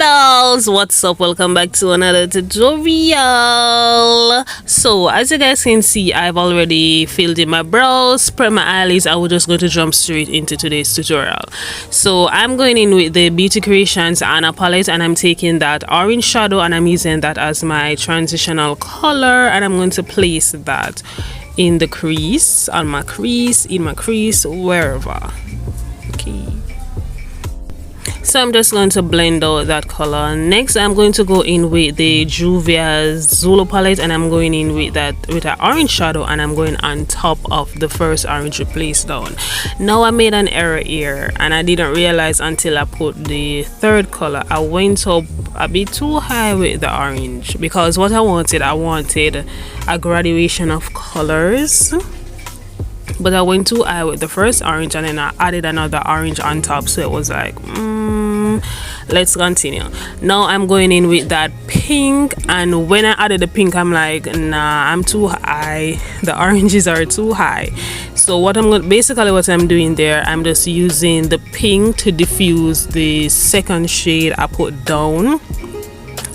dolls, what's up? Welcome back to another tutorial. So as you guys can see, I've already filled in my brows, spread my eyelids. I will just go to jump straight into today's tutorial. So I'm going in with the Beauty Creations Anna palette, and I'm taking that orange shadow and I'm using that as my transitional color, and I'm going to place that in the crease, on my crease, in my crease, wherever. Okay, so I'm just going to blend out that color. Next, I'm going to go in with the Juvia Zulu palette, and I'm going in with that orange shadow, and I'm going on top of the first orange we placed down. Now I made an error here, and I didn't realize until I put the third color. I went up a bit too high with the orange, because what I wanted a graduation of colors, but I went too high with the first orange, and then I added another orange on top, so it was like let's continue. Now I'm going in with that pink, and when I added the pink, I'm like, nah, I'm too high, the oranges are too high. So what I'm doing there, I'm just using the pink to diffuse the second shade I put down,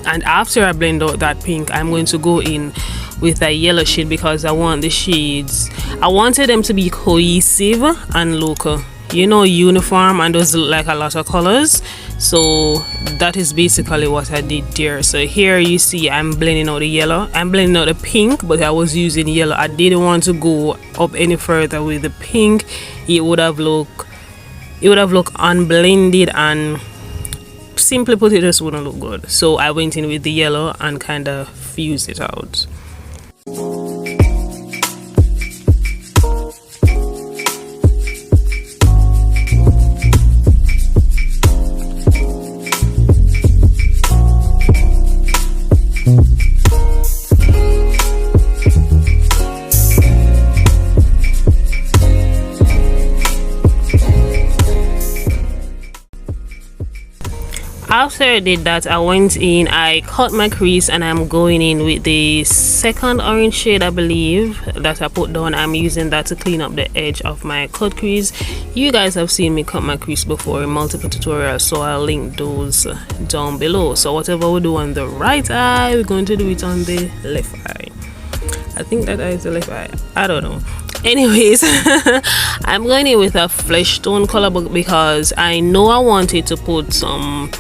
and after I blend out that pink, I'm going to go in with a yellow shade, because I want the shades, I wanted them to be cohesive and look, uniform, and those look like a lot of colors. So that is basically what I did there. So here you see I'm blending out the yellow, I'm blending out the pink, but I was using yellow. I didn't want to go up any further with the pink. It would have looked unblended, and simply put, it just wouldn't look good. So I went in with the yellow and kind of fused it out. After I did that, I went in, I cut my crease, and I'm going in with the second orange shade, I believe, that I put down. I'm using that to clean up the edge of my cut crease. You guys have seen me cut my crease before in multiple tutorials, so I'll link those down below. So whatever we do on the right eye, we're going to do it on the left eye. I think that eye is the left eye, I don't know. Anyways, I'm going in with a flesh tone color because I know I wanted to put some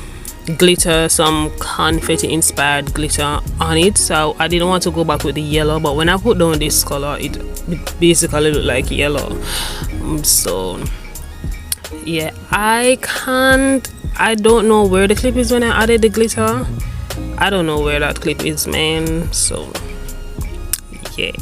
glitter, some confetti inspired glitter on it, so I didn't want to go back with the yellow, but when I put down this color, it basically looked like yellow. So yeah, I don't know where the clip is when I added the glitter. I don't know where that clip is, man. So yeah,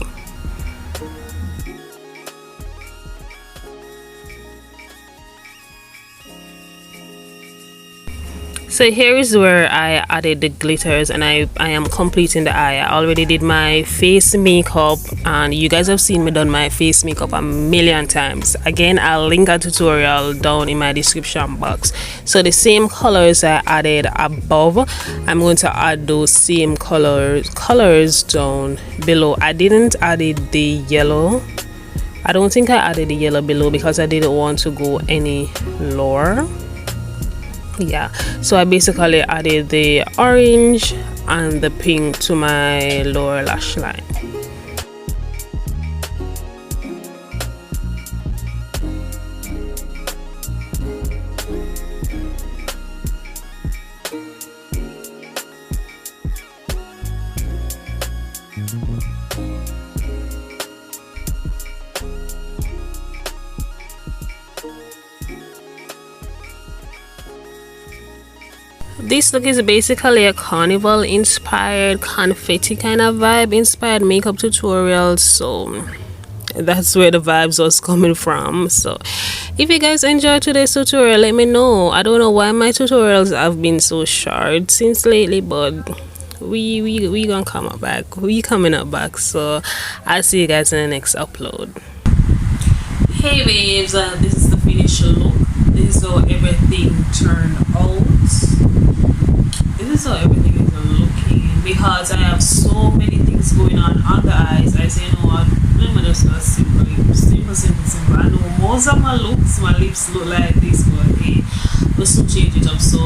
so here is where I added the glitters, and I am completing the eye. I already did my face makeup, and you guys have seen me done my face makeup a million times. Again, I'll link a tutorial down in my description box. So the same colors I added above, I'm going to add those same colors down below. I didn't add the yellow. I don't think I added the yellow below because I didn't want to go any lower. Yeah, so I basically added the orange and the pink to my lower lash line. This look is basically a Carnival inspired, confetti kind of vibe inspired makeup tutorial, so that's where the vibes was coming from. So if you guys enjoyed today's tutorial, let me know. I don't know why my tutorials have been so short since lately, but we gonna come up back, we coming up back. So I'll see you guys in the next upload. Hey babes, this is the finished look. This is how everything turned out. This is how everything is looking, because I have so many things going on the eyes. I say, you know what, let me just do a simple. I know most of my lips look like this, but hey, let's change it up. So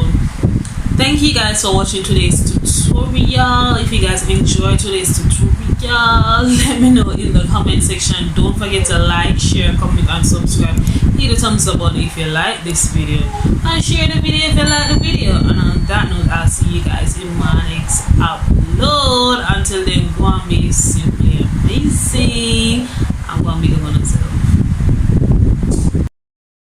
thank you guys for watching today's tutorial. If you guys enjoyed today's tutorial, let me know in the comment section. Don't forget to like, share, comment and subscribe. Hit the thumbs up button if you like this video, and share the video if you like the video. And on that note, I'll see you guys in my next upload.